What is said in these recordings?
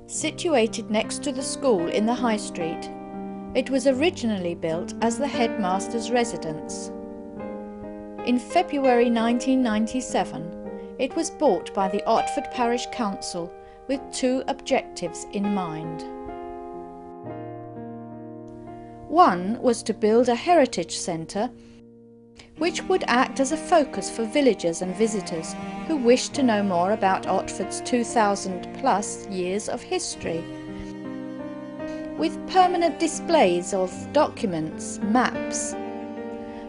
Situated next to the school in the High Street, it was originally built as the headmaster's residence. In February 1997, it was bought by the Otford Parish Council with two objectives in mind. One was to build a heritage centre which would act as a focus for villagers and visitors who wished to know more about Otford's 2,000+ years of history, with permanent displays of documents, maps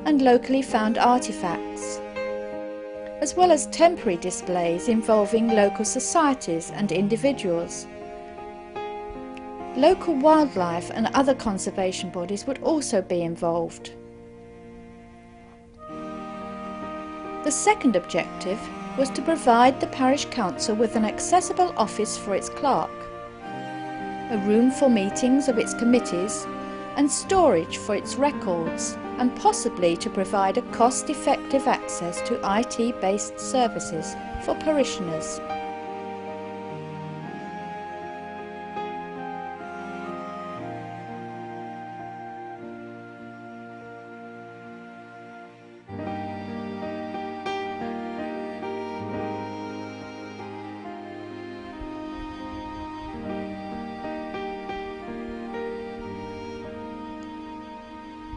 and locally found artefacts, as well as temporary displays involving local societies and individuals. Local wildlife and other conservation bodies would also be involved. The second objective was to provide the parish council with an accessible office for its clerk, a room for meetings of its committees, and storage for its records, and possibly to provide a cost-effective access to IT-based services for parishioners.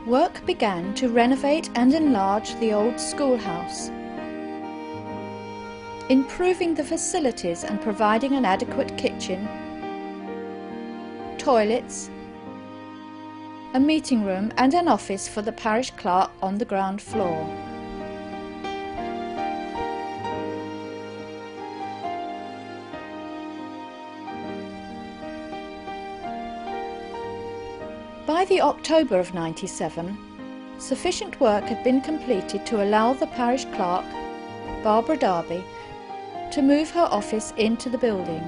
Work began to renovate and enlarge the old schoolhouse, improving the facilities and providing an adequate kitchen, toilets, a meeting room and an office for the parish clerk on the ground floor. By the October of '97, sufficient work had been completed to allow the parish clerk, Barbara Darby, to move her office into the building.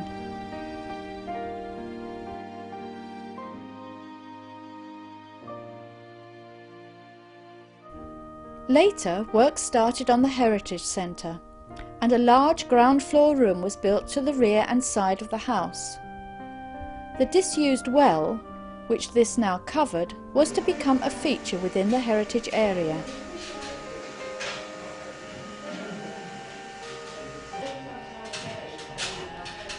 Later, work started on the Heritage Centre, and a large ground floor room was built to the rear and side of the house. The disused well, which this now covered, was to become a feature within the heritage area.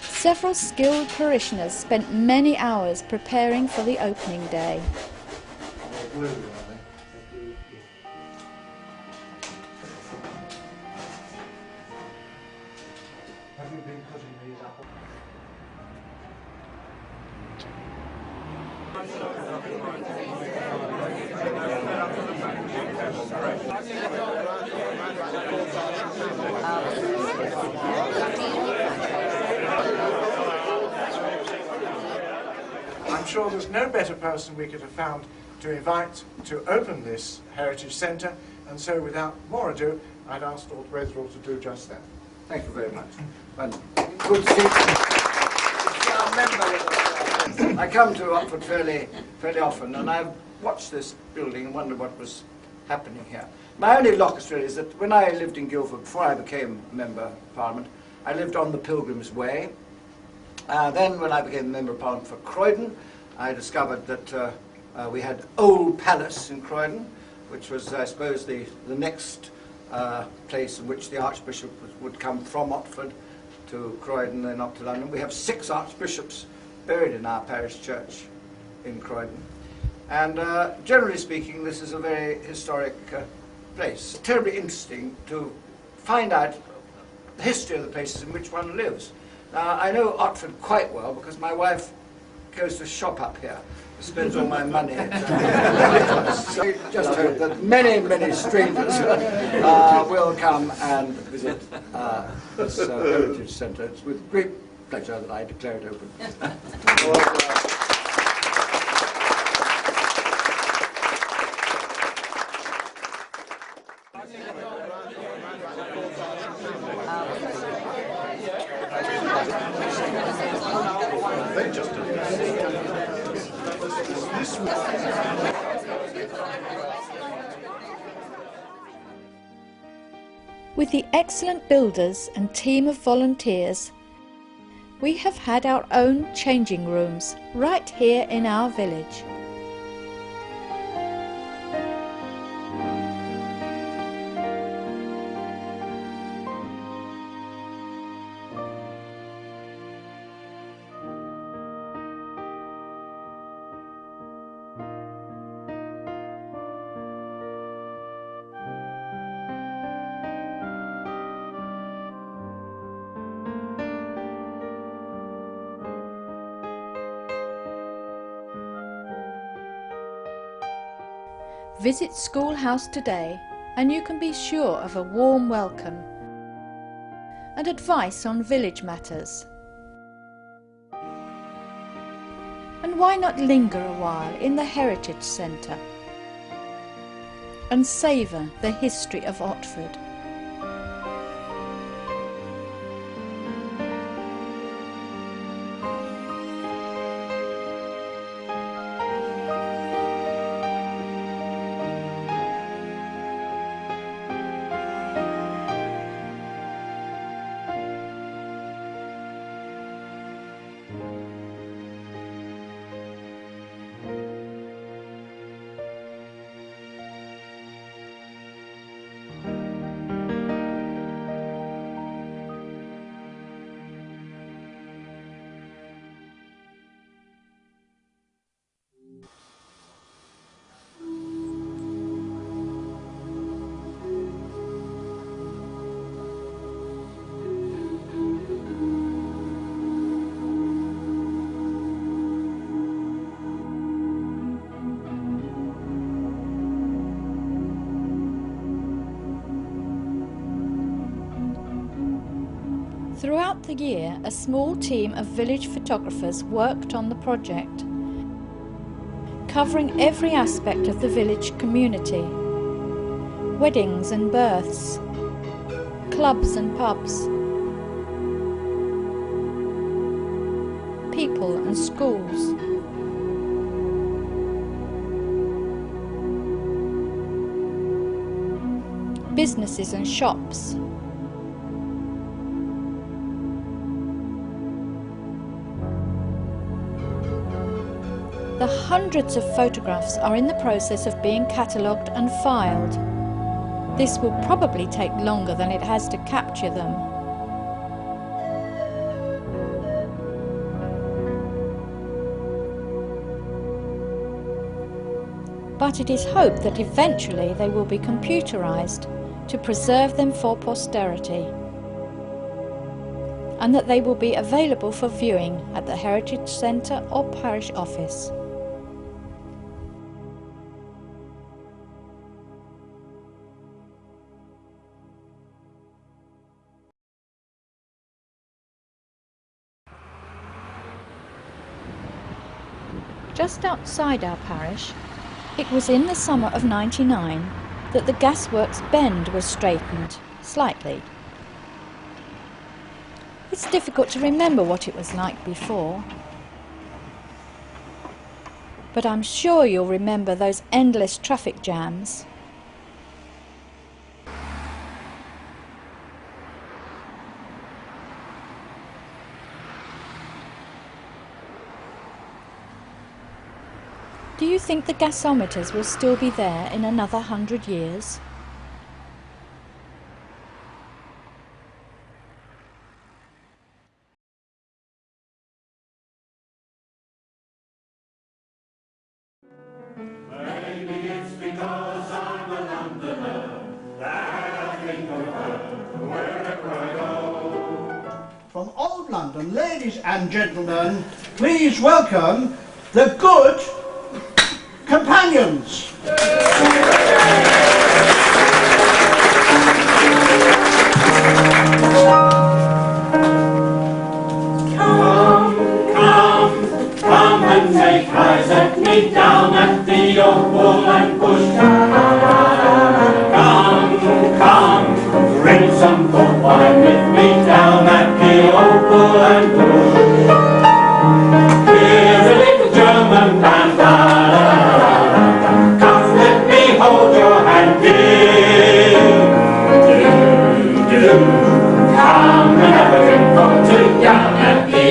Several skilled parishioners spent many hours preparing for the opening day. I'm sure there's no better person we could have found to invite to open this Heritage Centre, and so without more ado, I'd ask Lord Wetherall to do just that. Thank you very much. And good to see our member. I come to Otford fairly often, and I've watched this building and wondered what was happening here. My only locus really is that when I lived in Guildford, before I became Member of Parliament, I lived on the Pilgrim's Way. Then when I became Member of Parliament for Croydon, I discovered that we had Old Palace in Croydon, which was, I suppose, the next place in which the Archbishop would come from Otford to Croydon, then up to London. We have 6 archbishops buried in our parish church in Croydon. And generally speaking, this is a very historic place. Terribly interesting to find out the history of the places in which one lives. Now, I know Otford quite well because my wife goes to shop up here, spends all my money. So I just hope that many strangers will come and visit this Heritage Centre. It's with great pleasure that I declare it open. With the excellent builders and team of volunteers, We have had our own changing rooms right here in our village. Visit Schoolhouse today and you can be sure of a warm welcome and advice on village matters. And why not linger a while in the Heritage Centre and savour the history of Otford? Throughout the year, a small team of village photographers worked on the project, covering every aspect of the village community: weddings and births, clubs and pubs, people and schools. Businesses and shops. The hundreds of photographs are in the process of being catalogued and filed. This will probably take longer than it has to capture them. But it is hoped that eventually they will be computerized to preserve them for posterity, and that they will be available for viewing at the Heritage Centre or Parish Office. Just outside our parish, it was in the summer of '99 that the gasworks bend was straightened slightly. It's difficult to remember what it was like before, but I'm sure you'll remember those endless traffic jams. Do you think the gasometers will still be there in another 100 years? Maybe it's because I'm a Londoner that I think of her wherever I go. From Old London, ladies and gentlemen, please welcome the Good Companions. Come and take eyes at me down at the old Bull and Bush. Come, drink some port wine with me down at the old Bull and Bush. Here's a little German band, come let me hold your hand, do. Come and have a drink or two down at the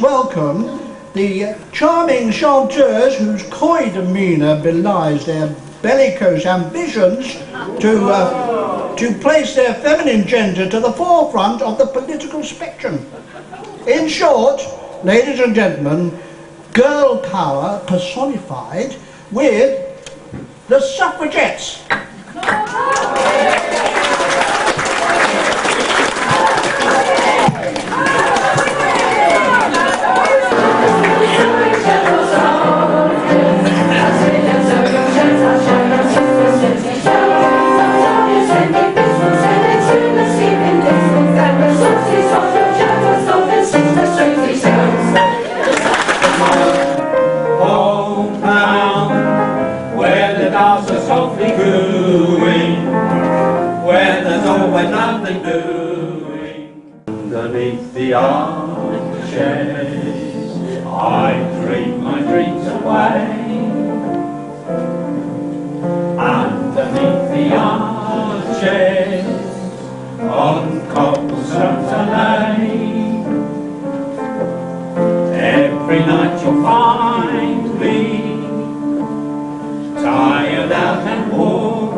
welcome the charming chanteurs whose coy demeanour belies their bellicose ambitions to place their feminine gender to the forefront of the political spectrum. In short, ladies and gentlemen, girl power personified with the suffragettes. Where there's always nothing doing. Underneath the arches, I dream my dreams away. Underneath the arches, on cobblestones I lay. Every night you'll find me tired out and worn,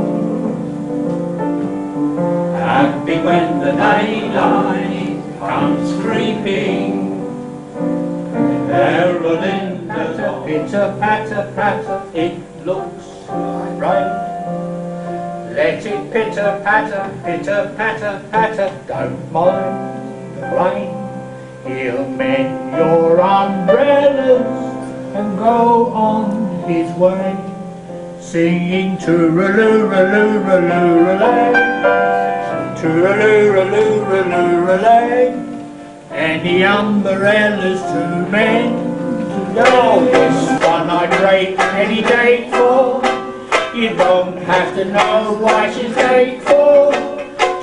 happy when the daylight comes creeping, heralding the dawn. Pitter patter patter, it looks right. Let it pitter patter patter, don't mind the rain. He'll mend your umbrellas and go on his way, singing tooraloo-raloo-raloo-ralay, tooraloo-raloo-raloo-ralay. Any umbrellas to mend? Oh, this one I'd rate any date for. You don't have to know why she's late for.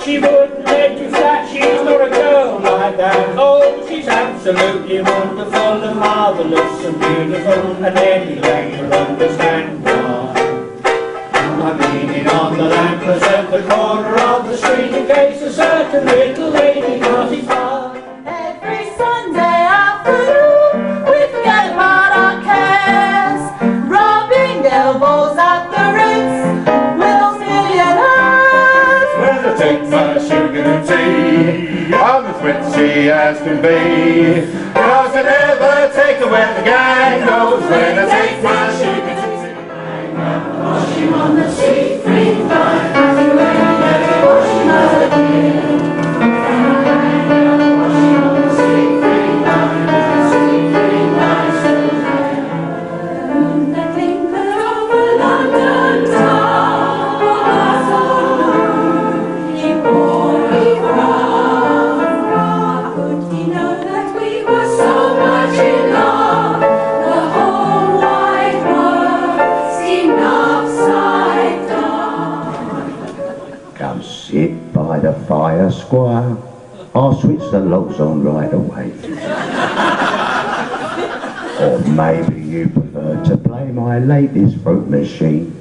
She wouldn't let you flat, she's not a girl like that. Oh, she's absolutely wonderful and marvellous and beautiful, and any lady will understand why. I'm leaning on the lamppost at the corner of the street in case a certain little lady passes by. Every Sunday afternoon we forget about our cares, rubbing elbows at the Ritz with those millionaires. When I take my sugar and tea, I'm as witchy as can be, 'cause I never take the where the gang goes when I take my sugar and tea. Washing on the sea-free line, happy when you get washing out of here. Washing on the sea-free line, sea-free line still there. They think they're over London town. He poorly round. Could he know that we were so much in love? The whole wide world seemed upside down. Come sit by the fire, Squire. I'll switch the logs on right away. Or maybe you prefer to play my latest fruit machine.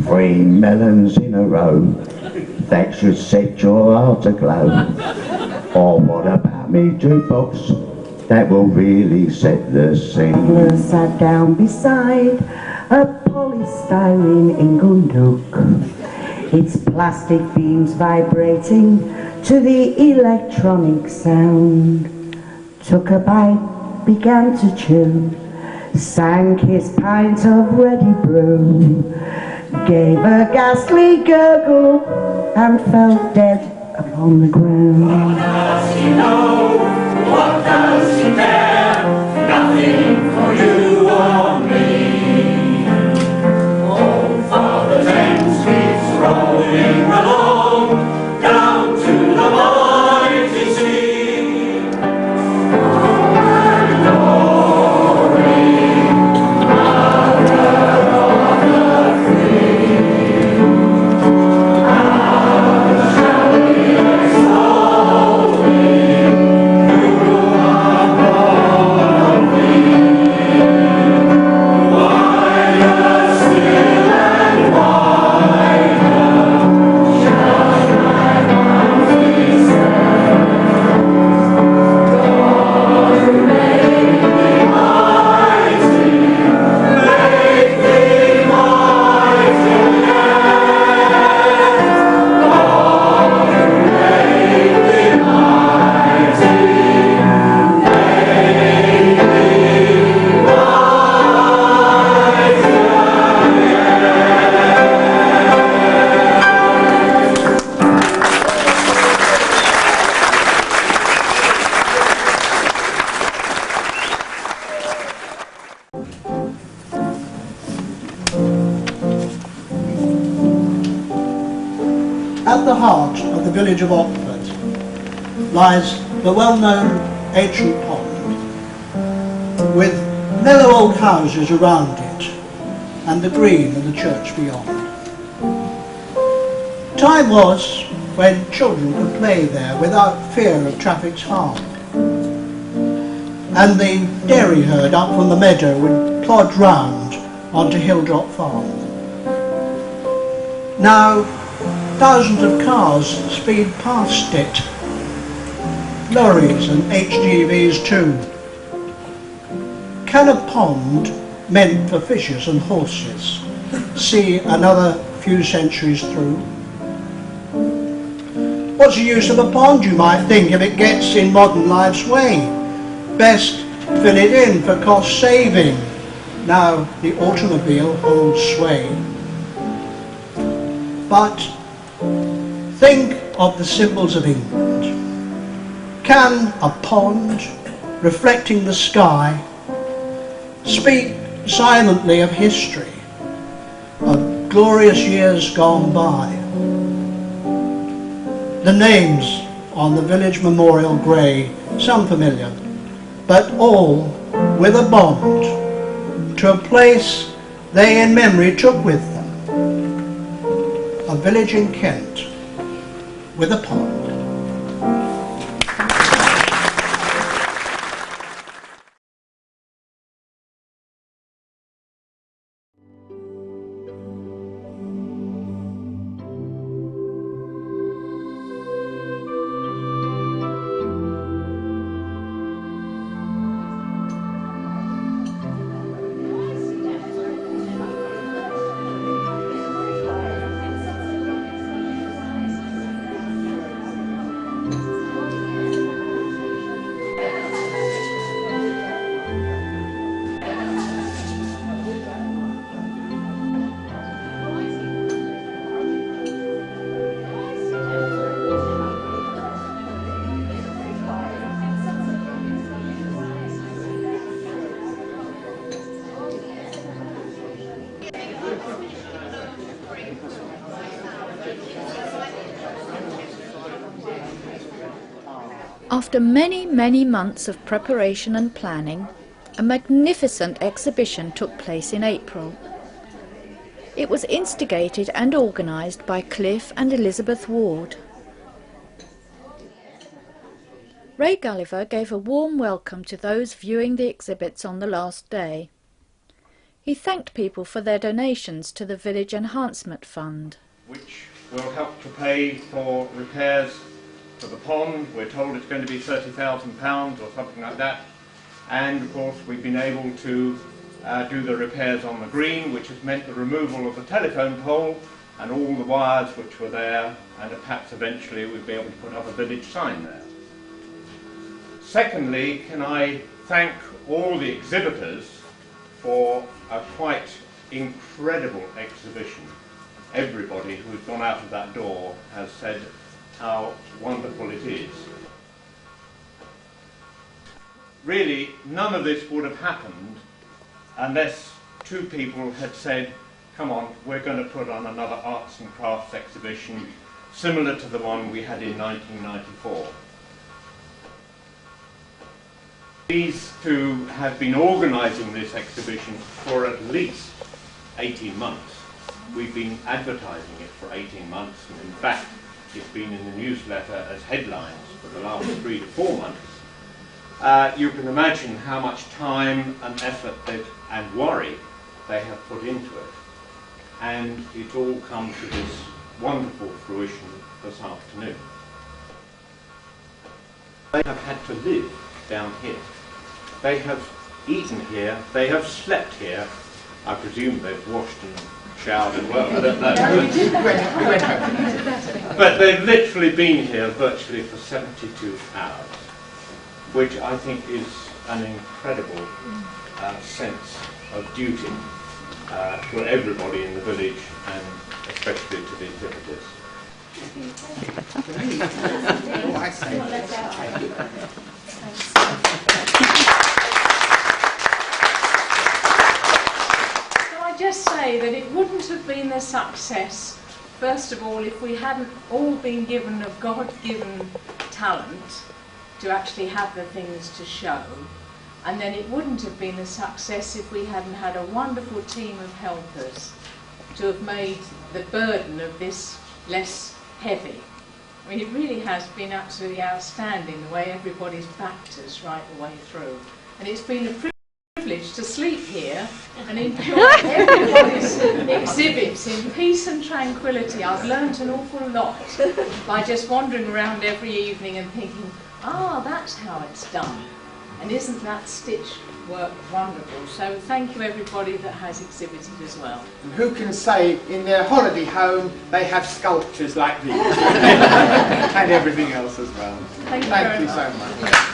3 melons in a row, that should set your heart aglow. Or what about me jukebox, that will really set the scene. Angler sat down beside a polystyrene ingle nook, its plastic beams vibrating to the electronic sound. Took a bite, began to chew, sank his pint of ready brew, gave a ghastly gurgle and fell dead upon the ground. Does he know? What does he care? Nothing for you or me. Old Father Thames keeps rolling along down to the mighty sea. the heart of the village of Otford lies the well-known ancient pond, with mellow old houses around it, and the green and the church beyond. Time was when children could play there without fear of traffic's harm, and the dairy herd up from the meadow would plod round onto Hilldrop Farm. Now, thousands of cars speed past it, lorries and HGVs too. Can a pond meant for fishes and horses see another few centuries through? What's the use of a pond, you might think, if it gets in modern life's way? Best fill it in for cost saving. Now the automobile holds sway. But think of the symbols of England. Can a pond, reflecting the sky, speak silently of history, of glorious years gone by? The names on the village memorial grey, some familiar, but all with a bond to a place they in memory took with them. A village in Kent with a pond. After many, many months of preparation and planning, a magnificent exhibition took place in April. It was instigated and organised by Cliff and Elizabeth Ward. Ray Gulliver gave a warm welcome to those viewing the exhibits on the last day. He thanked people for their donations to the Village Enhancement Fund, which will help to pay for repairs for the pond. We're told it's going to be £30,000 or something like that. And of course we've been able to do the repairs on the green, which has meant the removal of the telephone pole and all the wires which were there, and perhaps eventually we'll be able to put up a village sign there. Secondly, can I thank all the exhibitors for a quite incredible exhibition. Everybody who's gone out of that door has said how wonderful it is. Really, none of this would have happened unless two people had said, come on, we're going to put on another arts and crafts exhibition similar to the one we had in 1994. These two have been organising this exhibition for at least 18 months. We've been advertising it for 18 months, and in fact it's been in the newsletter as headlines for the last 3 to 4 months. You can imagine how much time and effort and worry they have put into it, and it's all come to this wonderful fruition this afternoon. They have had to live down here. They have eaten here, they have slept here. I presume they've washed and showered and well, I don't know. But they've literally been here virtually for 72 hours, which I think is an incredible sense of duty to everybody in the village, and especially to the exhibitors. Can I just say that it wouldn't have been a success first of all, if we hadn't all been given a God-given talent to actually have the things to show, and then it wouldn't have been a success if we hadn't had a wonderful team of helpers to have made the burden of this less heavy. I mean, it really has been absolutely outstanding the way everybody's backed us right the way through. And it's been a privilege to sleep here and enjoy everybody's exhibits in peace and tranquility. I've learnt an awful lot by just wandering around every evening and thinking, ah, that's how it's done. And isn't that stitch work wonderful? So thank you everybody that has exhibited as well. And who can say in their holiday home they have sculptures like these and everything else as well. Thank you so much.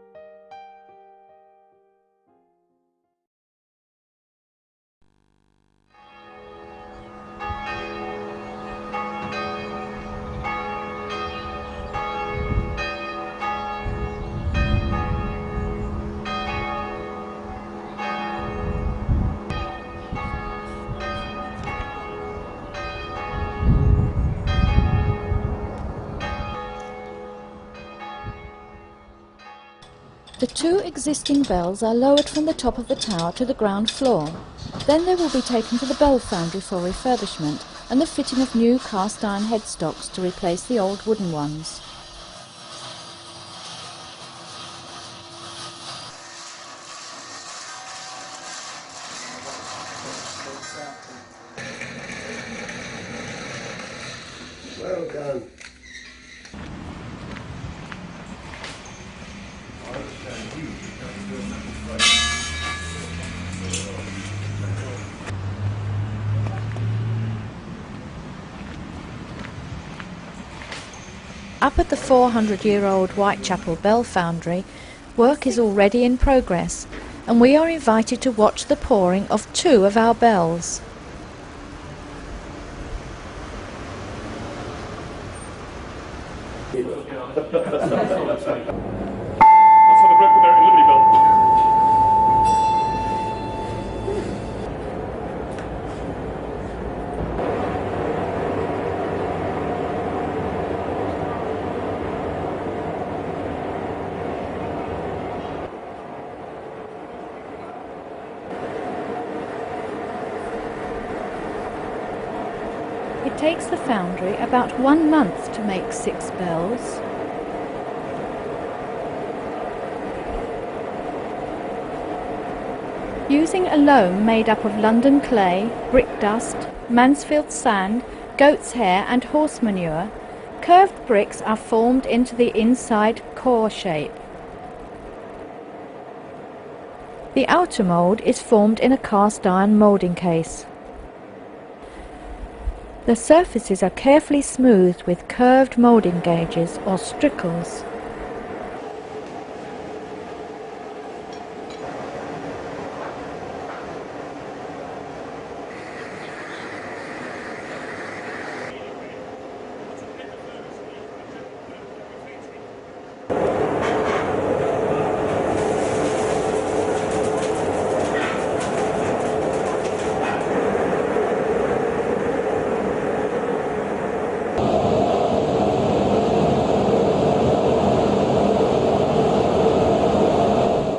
The 2 existing bells are lowered from the top of the tower to the ground floor. Then they will be taken to the bell foundry for refurbishment and the fitting of new cast iron headstocks to replace the old wooden ones. Well done. Up at the 400-year-old Whitechapel Bell Foundry, work is already in progress, and we are invited to watch the pouring of 2 of our bells. That's how they broke the American Liberty Bell. It takes the foundry about 1 month to make 6 bells. Using a loam made up of London clay, brick dust, Mansfield sand, goat's hair and horse manure, curved bricks are formed into the inside core shape. The outer mould is formed in a cast iron moulding case. The surfaces are carefully smoothed with curved moulding gauges or strickles.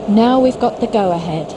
Now we've got the go-ahead.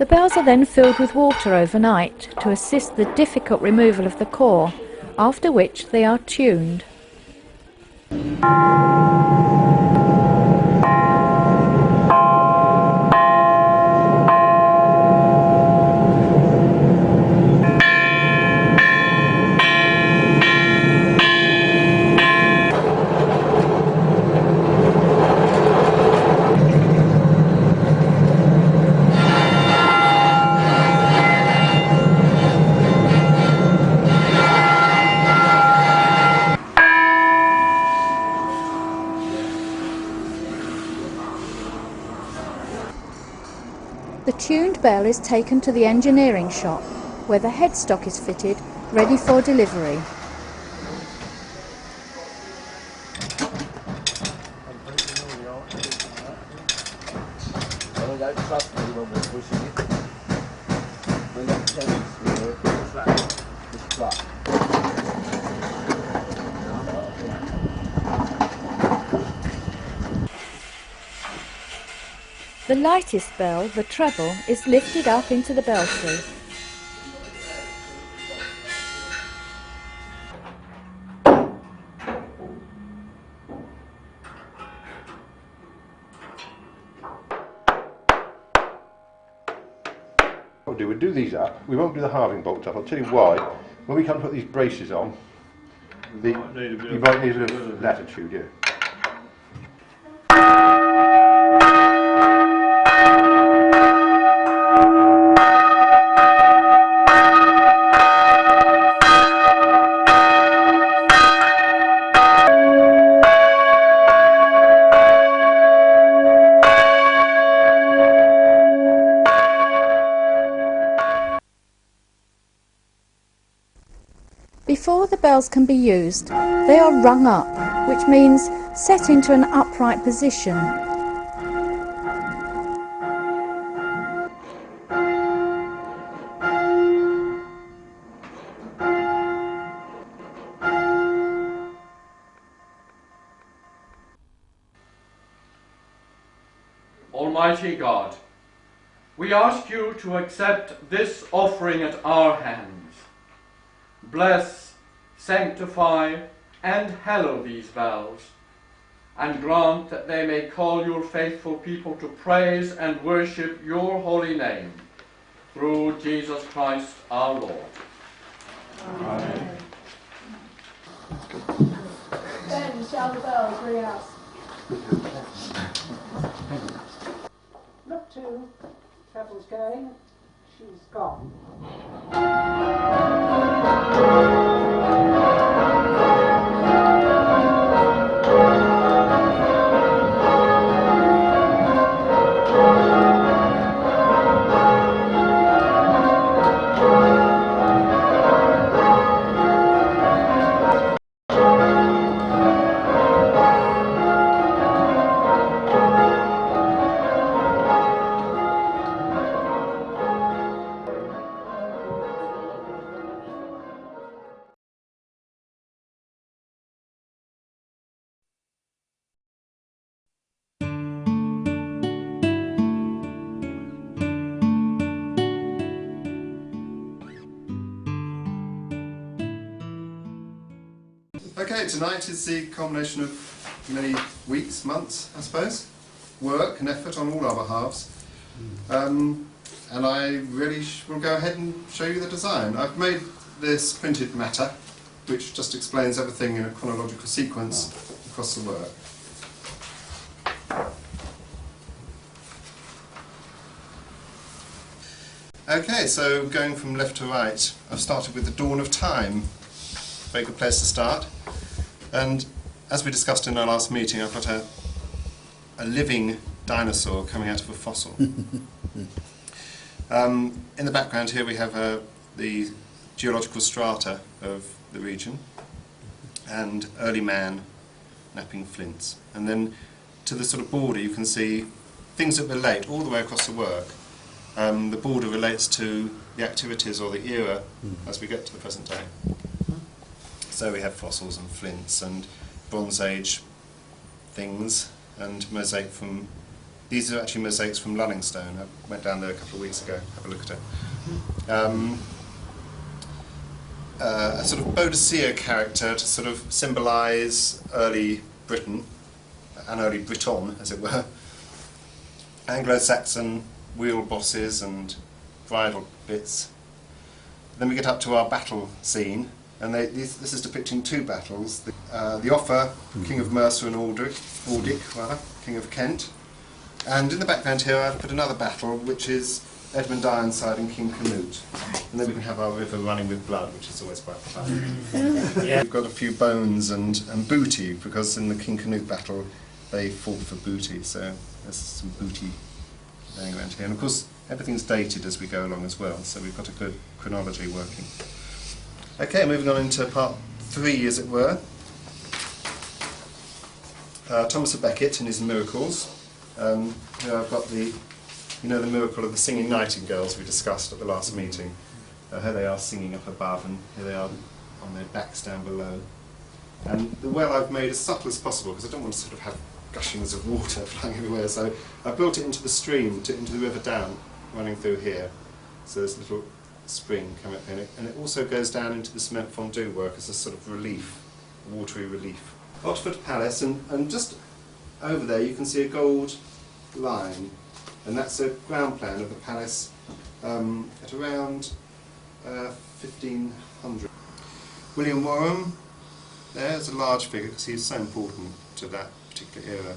The bells are then filled with water overnight to assist the difficult removal of the core, after which they are tuned. The tuned bell is taken to the engineering shop, where the headstock is fitted, ready for delivery. Don't trust me when we're pushing it. We're not tenants, it's flat. The lightest bell, the treble, is lifted up into the belfry. We'll do these up. We won't do the halving bolts up. I'll tell you why. When we come to put these braces on, you might need a little latitude, yeah. Before the bells can be used, they are rung up, which means set into an upright position. Almighty God, we ask you to accept this offering at our hands. Bless, sanctify, and hallow these bells, and grant that they may call your faithful people to praise and worship your holy name, through Jesus Christ our Lord. Amen. Then shall the bells ring out. Look to, Treble's going, she's gone. Okay, tonight is the culmination of many weeks, months, I suppose, work and effort on all our behalves. And I really will go ahead and show you the design. I've made this printed matter, which just explains everything in a chronological sequence across the work. Okay, so going from left to right, I've started with the dawn of time. Very good place to start. And as we discussed in our last meeting, I've got a living dinosaur coming out of a fossil. In the background here we have the geological strata of the region and early man napping flints. And then to the sort of border you can see things that relate all the way across the work. The border relates to the activities or the era as we get to the present day. So we have fossils and flints and Bronze Age things and mosaic from These are actually mosaics from Lunningstone. I went down there a couple of weeks ago, have a look at it. A sort of Boadicea character to sort of symbolise early Britain, and early Briton, as it were. Anglo-Saxon wheel bosses and bridle bits. Then we get up to our battle scene, and this is depicting two battles. The Offa, King of Mercia and Aldic, King of Kent. And in the background here I've put another battle, which is Edmund Ironside and King Canute. And then we can have our river running with blood, which is always quite fun. Yeah. We've got a few bones and booty, because in the King Canute battle they fought for booty, so there's some booty going around here. And of course everything's dated as we go along as well, so we've got a good chronology working. Okay, moving on into part 3, as it were. Thomas à Becket and his miracles. Here I've got the miracle of the singing nightingales we discussed at the last meeting. Here they are singing up above, and here they are on their backs down below. And the well I've made as subtle as possible, because I don't want to sort of have gushings of water flying everywhere, so I've built it into the stream, into the river down, running through here. So there's a little spring coming up in it, and it also goes down into the cement fondue work as a sort of relief, watery relief. Otford Palace, and just over there you can see a gold line, and that's a ground plan of the palace at around 1500. William Warham, there's a large figure because he's so important to that particular era.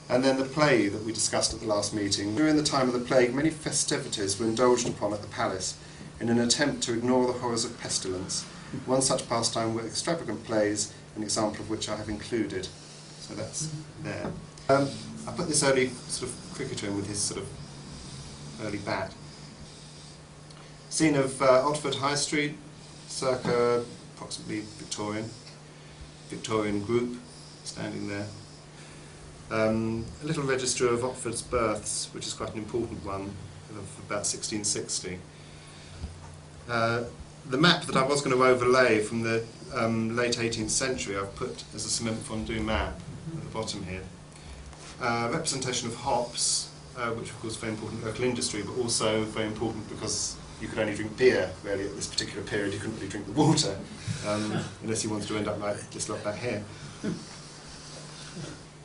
And then the play that we discussed at the last meeting. During the time of the plague, many festivities were indulged upon at the palace in an attempt to ignore the horrors of pestilence. One such pastime were extravagant plays, an example of which I have included. So that's there. I put this early sort of cricketer in with his sort of early bat. Scene of Otford High Street, circa approximately Victorian group, standing there. A little register of Otford's births, which is quite an important one, of about 1660. The map that I was going to overlay from the late 18th century, I've put as a cement fondue map at the bottom here. Representation of hops, which of course is very important local industry, but also very important because you could only drink beer really at this particular period. You couldn't really drink the water unless you wanted to end up like just like that here.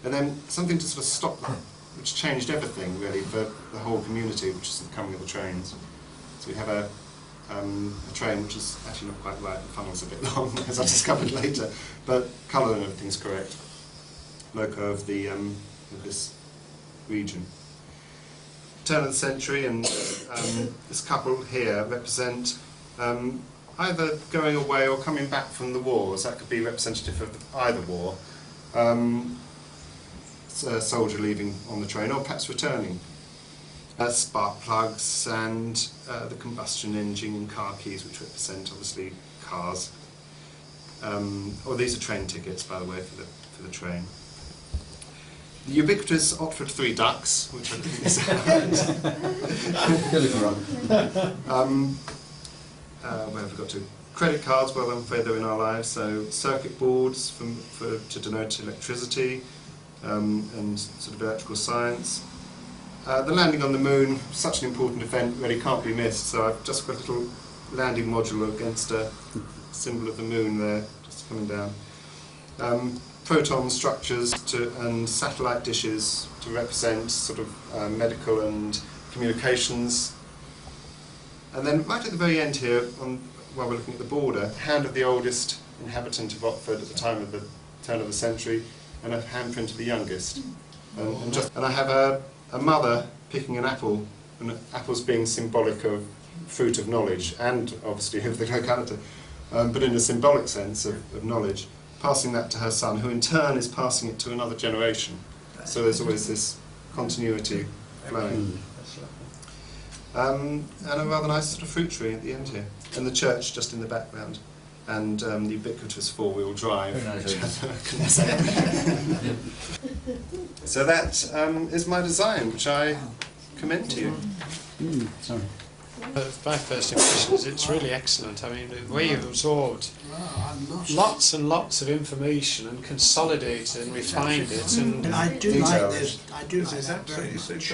And then something to sort of stop that, which changed everything really for the whole community, which is the coming of the trains. So we have a train which is actually not quite right, the funnel's a bit long, as I discovered later, but colour and everything's correct. Loco of this region. Turn of the century, and this couple here represent either going away or coming back from the wars. That could be representative of either war. A soldier leaving on the train, or perhaps returning. Spark plugs and the combustion engine and car keys, which represent obviously cars. Or these are train tickets, by the way, for the train. The ubiquitous Otford Three Ducks, which I think is where have we got to? Credit cards, well, I'm afraid they're in our lives. So circuit boards to denote electricity. And sort of electrical science. The landing on the moon, such an important event, really can't be missed, so I've just got a little landing module against a symbol of the moon there, just coming down. Proton structures and satellite dishes to represent sort of medical and communications. And then right at the very end here, while we're looking at the border, hand of the oldest inhabitant of Otford at the time of the turn of the century, and a handprint of the youngest. And I have a mother picking an apple, and apples being symbolic of fruit of knowledge, and obviously of the locality, but in a symbolic sense of knowledge, passing that to her son, who in turn is passing it to another generation. So there's always this continuity flowing. And a rather nice sort of fruit tree at the end here. And the church just in the background. And the ubiquitous four-wheel drive. So that is my design, which I commend to you. Sorry. My first impressions, it's really excellent. I mean, we've absorbed lots and lots of information and consolidated and refined it. And I do like this. I do like that very much.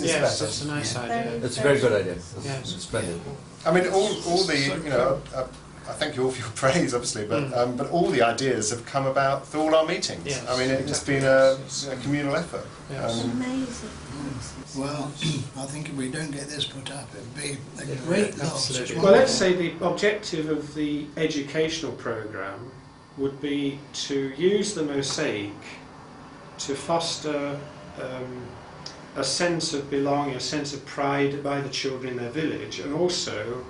Yes, it's a nice idea. It's a very good idea. Yes. It's splendid. I mean, all the, you know, I thank you all for your praise, obviously, but all the ideas have come about through all our meetings. Yes, I mean, it's been a communal effort. Yes. Amazing. Well, I think if we don't get this put up, it'd be a great loss. Well, let's say the objective of the educational programme would be to use the mosaic to foster a sense of belonging, a sense of pride by the children in their village, and also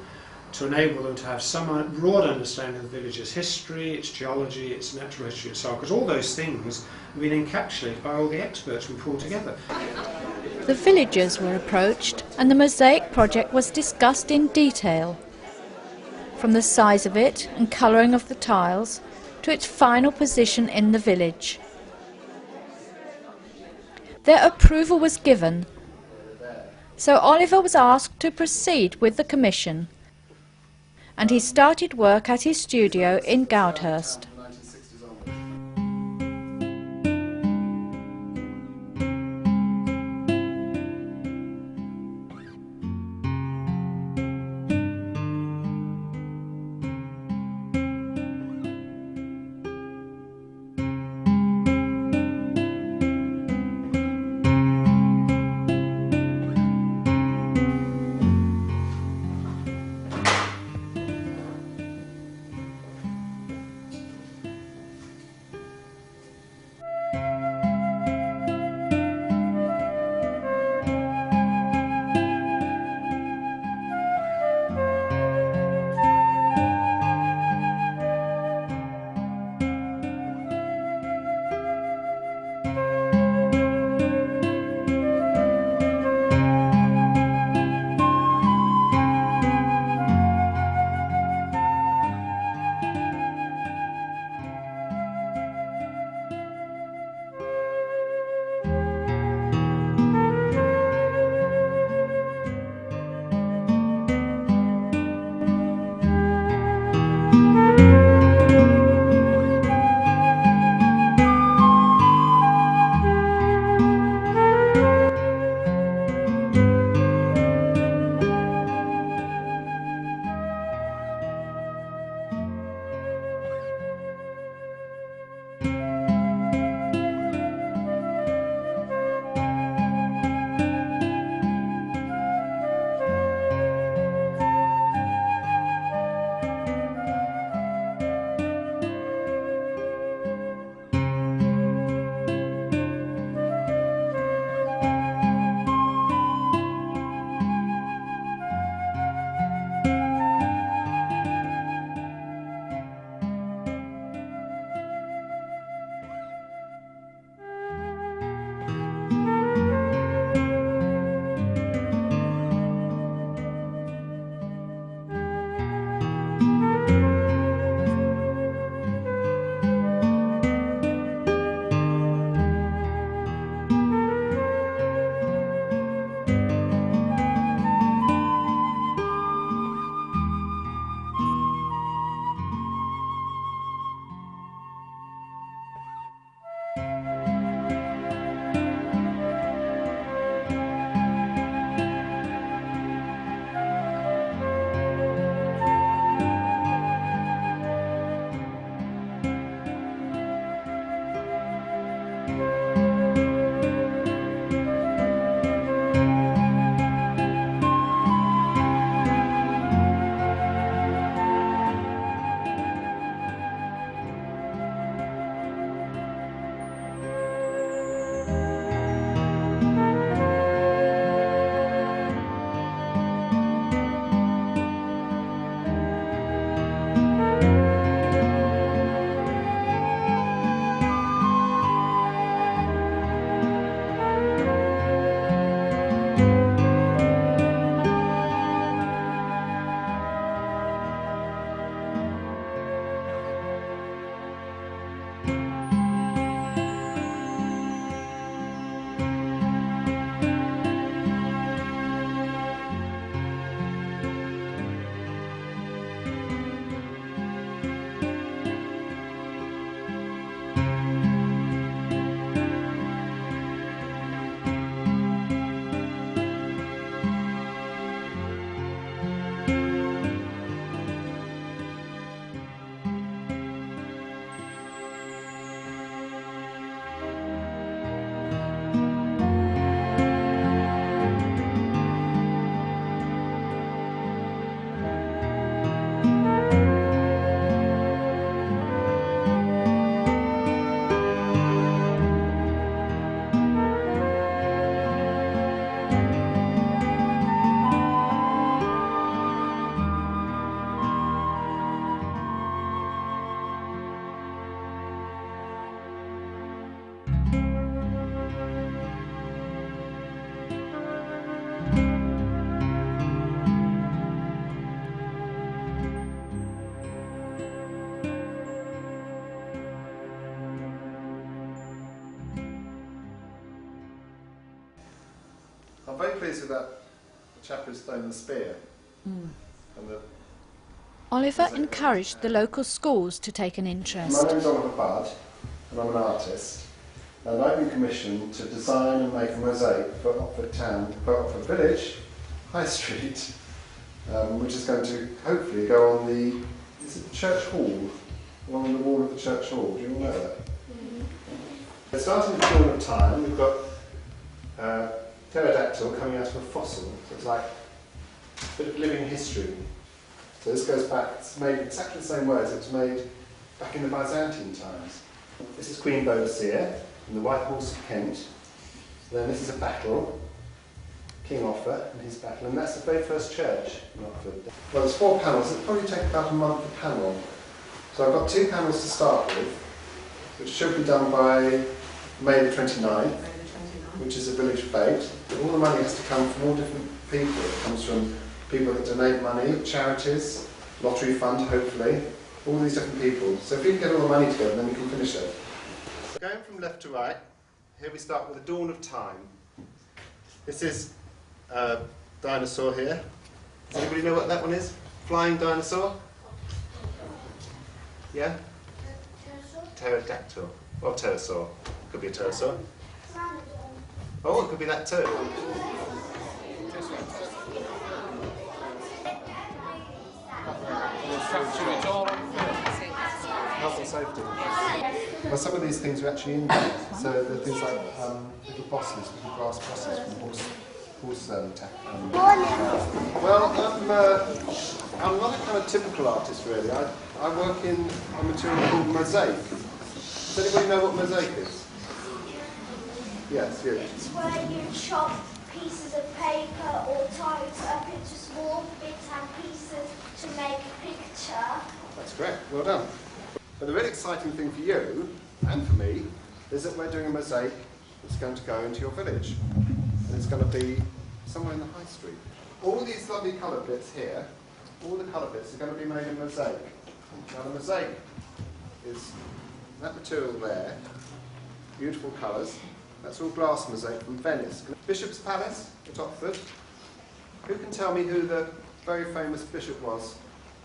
to enable them to have some broad understanding of the village's history, its geology, its natural history and so on, because all those things have been encapsulated by all the experts we pulled together. The villagers were approached and the mosaic project was discussed in detail, from the size of it and colouring of the tiles to its final position in the village. Their approval was given, so Oliver was asked to proceed with the commission, and he started work at his studio in Goudhurst. pleased with that chap who's thrown the spear. And the Oliver encouraged the local schools to take an interest. My name's Oliver Budd, and I'm an artist, and I've been commissioned to design and make a mosaic for Otford Town, for Otford Village, High Street, which is going to hopefully go on the, is it the church hall? Along the wall of the church hall, do you all know that? Mm-hmm. Starting with the dawn of time, we've got pterodactyl coming out of a fossil, so it's like a bit of living history. So this goes back, it's made exactly the same way as it was made back in the Byzantine times. This is Queen Boadicea and the White Horse of Kent. Then this is a battle, King Offa and his battle, and that's the very first church in Otford. Well, there's 4 panels, it'll probably take about a month a panel. So I've got 2 panels to start with, which should be done by May the 29th, which is a village fete. All the money has to come from all different people. It comes from people that donate money, charities, lottery fund, hopefully, all these different people. So if we can get all the money together, then we can finish it. So going from left to right, here we start with the dawn of time. This is a dinosaur here. Does anybody know what that one is? Flying dinosaur? Yeah? Pterodactyl. Or pterosaur. Could be a pterosaur. Oh, it could be that too. Health and safety. Well, some of these things are actually in there. So there are things like little bosses, little glass bosses from horse Well, I'm not a kind of typical artist really. I work in a material called mosaic. Does anybody know what mosaic is? Yes, you. It's where you chop pieces of paper or tie it up into small bits and pieces to make a picture. That's correct, well done. But the really exciting thing for you, and for me, is that we're doing a mosaic that's going to go into your village. And it's going to be somewhere in the high street. All these lovely colour bits here, all the colour bits are going to be made in mosaic. Now the mosaic is that material there, beautiful colours. That's all glass mosaic from Venice. Bishop's Palace at Otford. Who can tell me who the very famous bishop was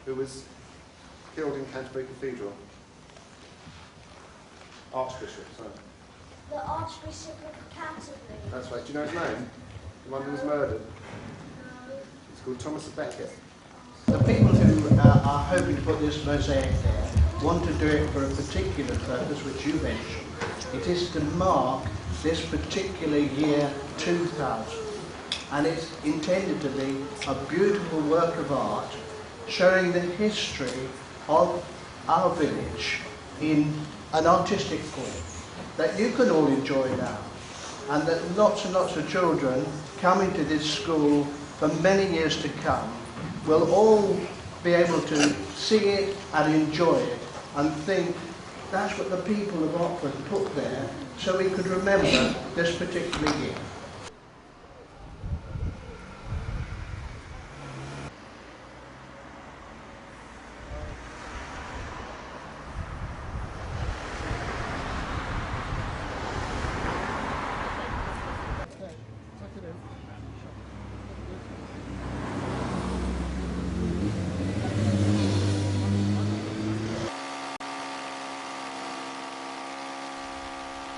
who was killed in Canterbury Cathedral? Archbishop, sorry. The Archbishop of Canterbury. That's right. Do you know his name? The one who was murdered? It's called Thomas à Becket. The people who are hoping to put this mosaic there want to do it for a particular purpose, which you mentioned. It is to mark this particular year 2000, and it's intended to be a beautiful work of art showing the history of our village in an artistic form that you can all enjoy now, and that lots and lots of children coming to this school for many years to come will all be able to see it and enjoy it and think that's what the people of Otford put there so we could remember this particular year.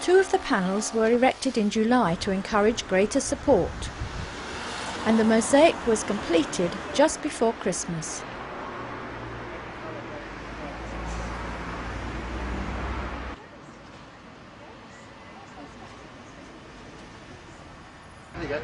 Two of the panels were erected in July to encourage greater support, and the mosaic was completed just before Christmas. There you go.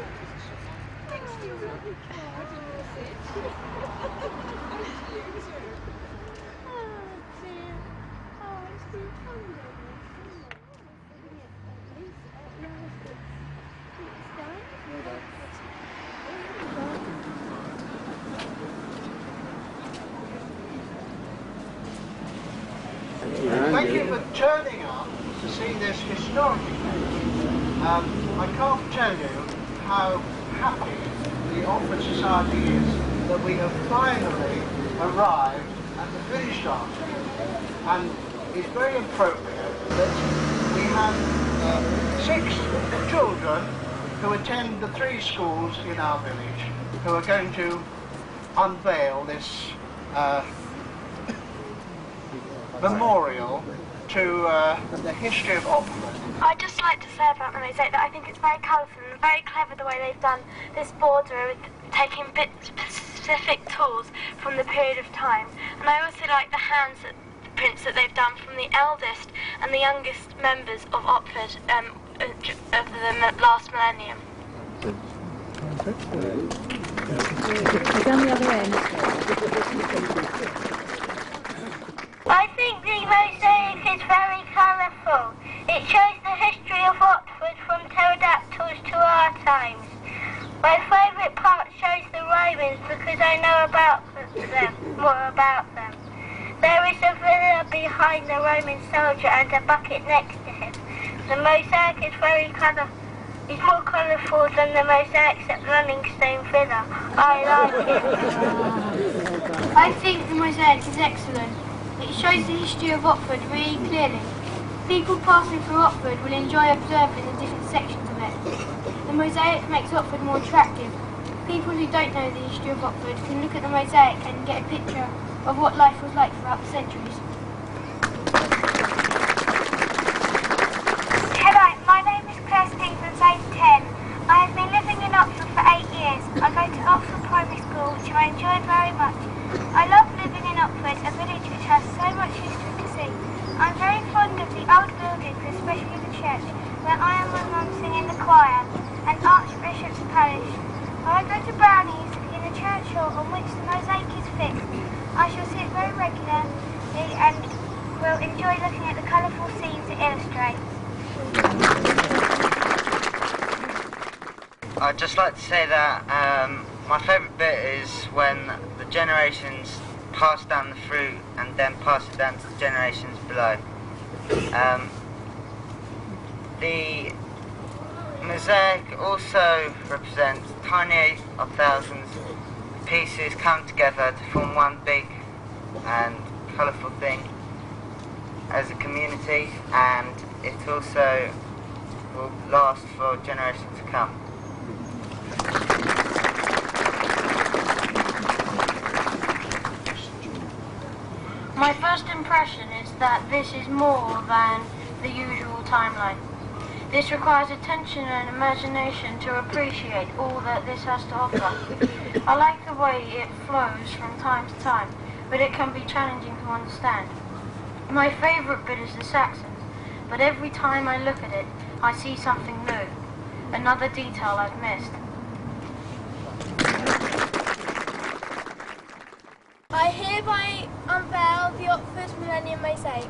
Thank you for turning up to see this historic event. I can't tell you how happy the Otford Society is that we have finally arrived at the finish line. And it's very appropriate that we have 6 children who attend the 3 schools in our village who are going to unveil this memorial to the history of Otford. I'd just like to say about the mosaic that I think it's very colourful and very clever the way they've done this border with taking specific tools from the period of time. And I also like the prints that they've done from the eldest and the youngest members of Otford of the last millennium. Down the other end. I think the mosaic is very colourful. It shows the history of Otford from pterodactyls to our times. My favourite part shows the Romans because I know more about them. There is a villa behind the Roman soldier and a bucket next to him. The mosaic is it's more colourful than the mosaics at Running Stone Villa. I like it. I think the mosaic is excellent. It shows the history of Otford really clearly. People passing through Otford will enjoy observing the different sections of it. The mosaic makes Otford more attractive. People who don't know the history of Otford can look at the mosaic and get a picture of what life was like throughout the centuries. Hello, my name is Kirsty from Zone 10. I have been living in Oxford for 8 years. I go to Oxford Primary School, which I enjoy very much. I love living in Oxford, a village which has so much history to see. I'm very fond of the old buildings, especially the church, where I and my mum sing in the choir, and Archbishop's Parish. When I go to Brownies, in the church hall on which the mosaic is fixed, I shall sit very regularly and will enjoy looking at the colourful scenes it illustrates. I'd just like to say that my favourite bit is when the generations pass down the fruit and then pass it down to the generations below. The mosaic also represents tiny of thousands of pieces come together to form one big and colourful thing as a community, and it also will last for generations to come. My first impression is that this is more than the usual timeline. This requires attention and imagination to appreciate all that this has to offer. I like the way it flows from time to time, but it can be challenging to understand. My favourite bit is the Saxons, but every time I look at it, I see something new, another detail I've missed. I hereby unveil the Otford Millenium Mosaic.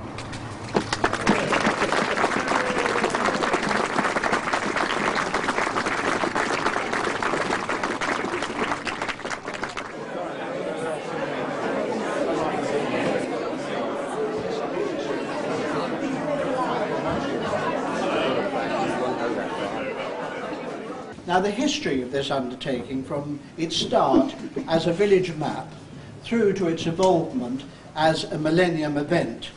Now, the history of this undertaking from its start as a village map through to its involvement as a Millennium event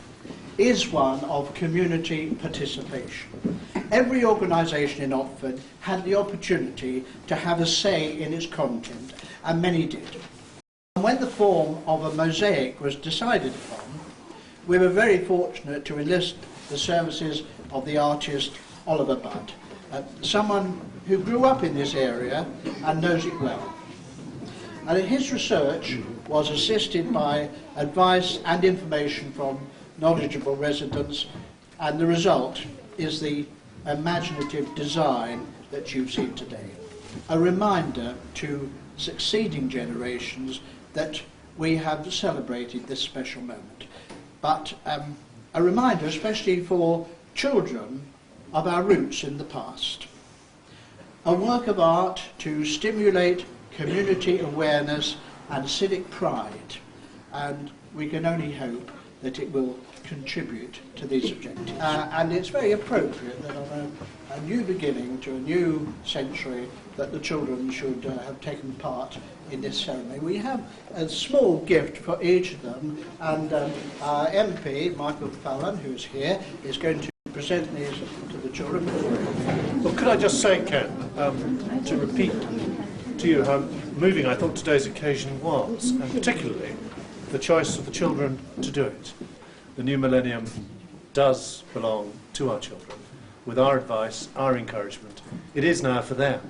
is one of community participation. Every organisation in Otford had the opportunity to have a say in its content, and many did. And when the form of a mosaic was decided upon, we were very fortunate to enlist the services of the artist Oliver Budd, someone who grew up in this area and knows it well. And his research was assisted by advice and information from knowledgeable residents, and the result is the imaginative design that you've seen today. A reminder to succeeding generations that we have celebrated this special moment, but a reminder especially for children of our roots in the past. A work of art to stimulate community awareness and civic pride, and we can only hope that it will contribute to these objectives. And it's very appropriate that on a new beginning to a new century that the children should have taken part in this ceremony. We have a small gift for each of them, and our MP, Michael Fallon, who's here, is going to present these to the children. Well, could I just say, Ken, to repeat to you how moving I thought today's occasion was, and particularly the choice of the children to do it. The new millennium does belong to our children. With our advice, our encouragement, it is now for them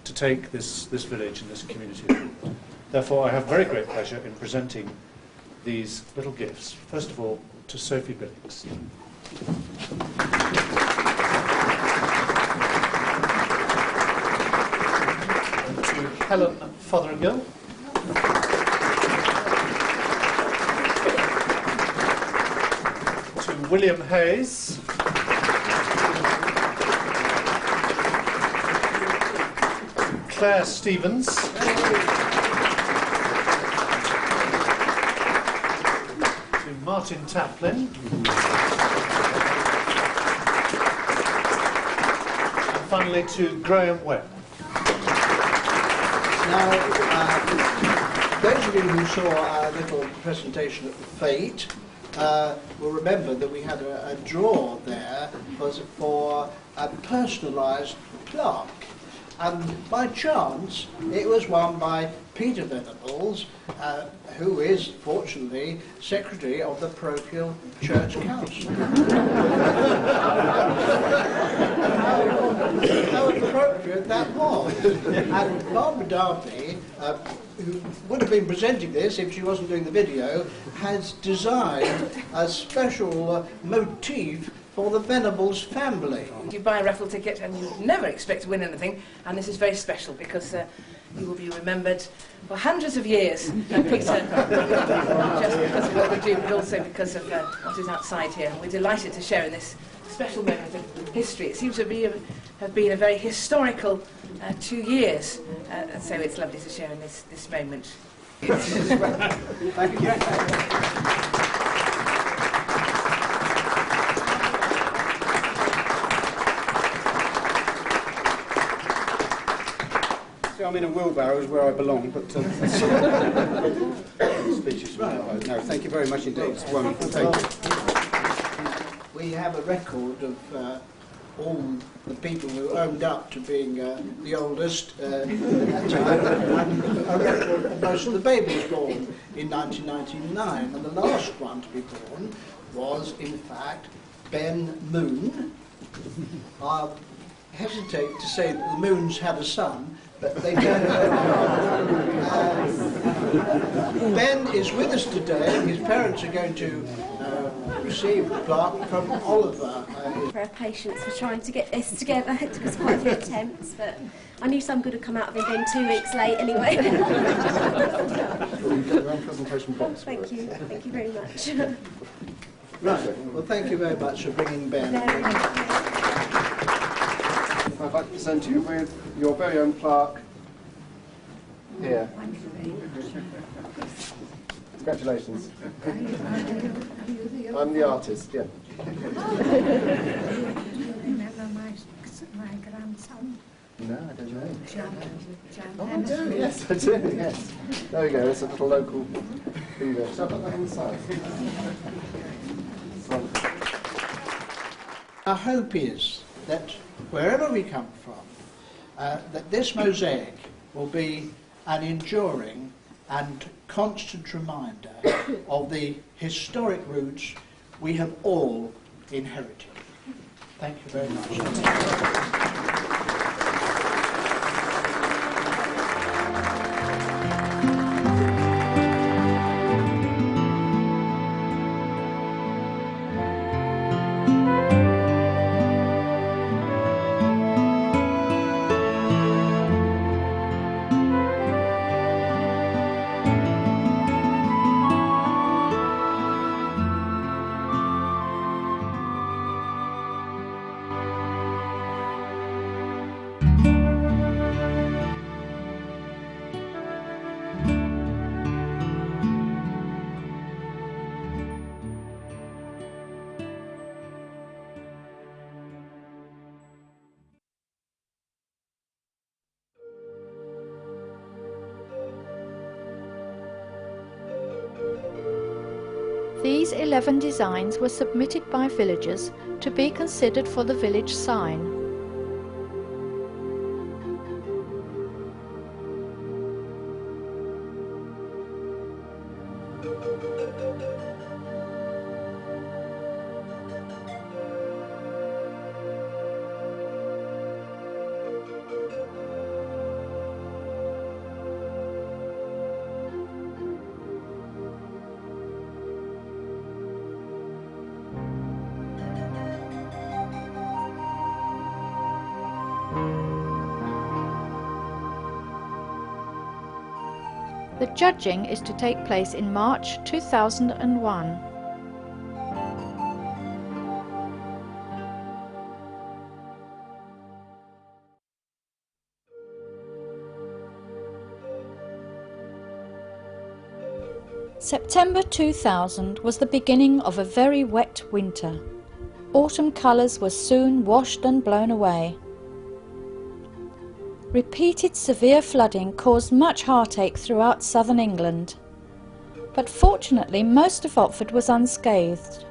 to take this village and this community forward. Therefore, I have very great pleasure in presenting these little gifts. First of all, to Sophie Billings. And to Helen Fothergill. To William Hayes. Claire Stevens. To Martin Taplin. And finally to Graham Webb. Now, those of you who saw our little presentation at the Fete will remember that we had a draw there for a personalised plaque. And by chance, it was won by Peter Venables, who is, fortunately, Secretary of the Parochial Church Council. How appropriate that was. And Barbara Darby, who would have been presenting this if she wasn't doing the video, has designed a special motif for the Venables family. You buy a raffle ticket and you never expect to win anything, and this is very special because you will be remembered for hundreds of years, Peter, just because of what we do, but also because of what is outside here. And we're delighted to share in this special moment of history. It seems to have been a very historical 2 years, so it's lovely to share in this moment. Thank you. I'm in a wheelbarrow is where I belong, but speeches. No, thank you very much indeed. It's wonderful. Thank you. We have a record of all the people who owned up to being the oldest at that time, and a record of most of the babies born in 1999, and the last one to be born was, in fact, Ben Moon. I hesitate to say that the Moons had a son, but they don't. Ben is with us today. His parents are going to receive the plaque from Oliver. For our patience for trying to get this together. It took us quite a few attempts, but I knew some good had come out of him being 2 weeks late anyway. Presentation box. Thank you very much. Right, well thank you very much for bringing Ben. I'd like to present you with your very own plaque here. Congratulations. I'm the artist, yeah. Remember my grandson? No, I don't know. Oh, I do, yes, I do, yes. There we go, it's a little local thing there. Shall I put that on the side? Our hope is that wherever we come from, that this mosaic will be an enduring and constant reminder of the historic roots we have all inherited. Thank you very much. These 11 designs were submitted by villagers to be considered for the village sign. The judging is to take place in March 2001. September 2000 was the beginning of a very wet winter. Autumn colours were soon washed and blown away. Repeated severe flooding caused much heartache throughout southern England, but fortunately most of Otford was unscathed.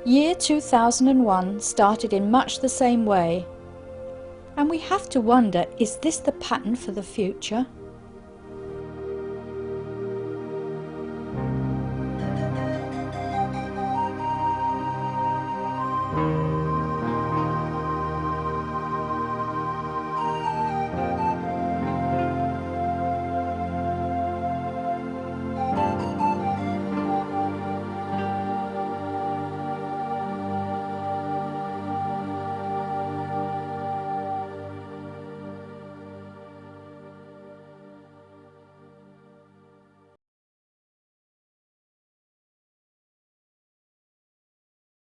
Year 2001 started in much the same way, and we have to wonder, is this the pattern for the future?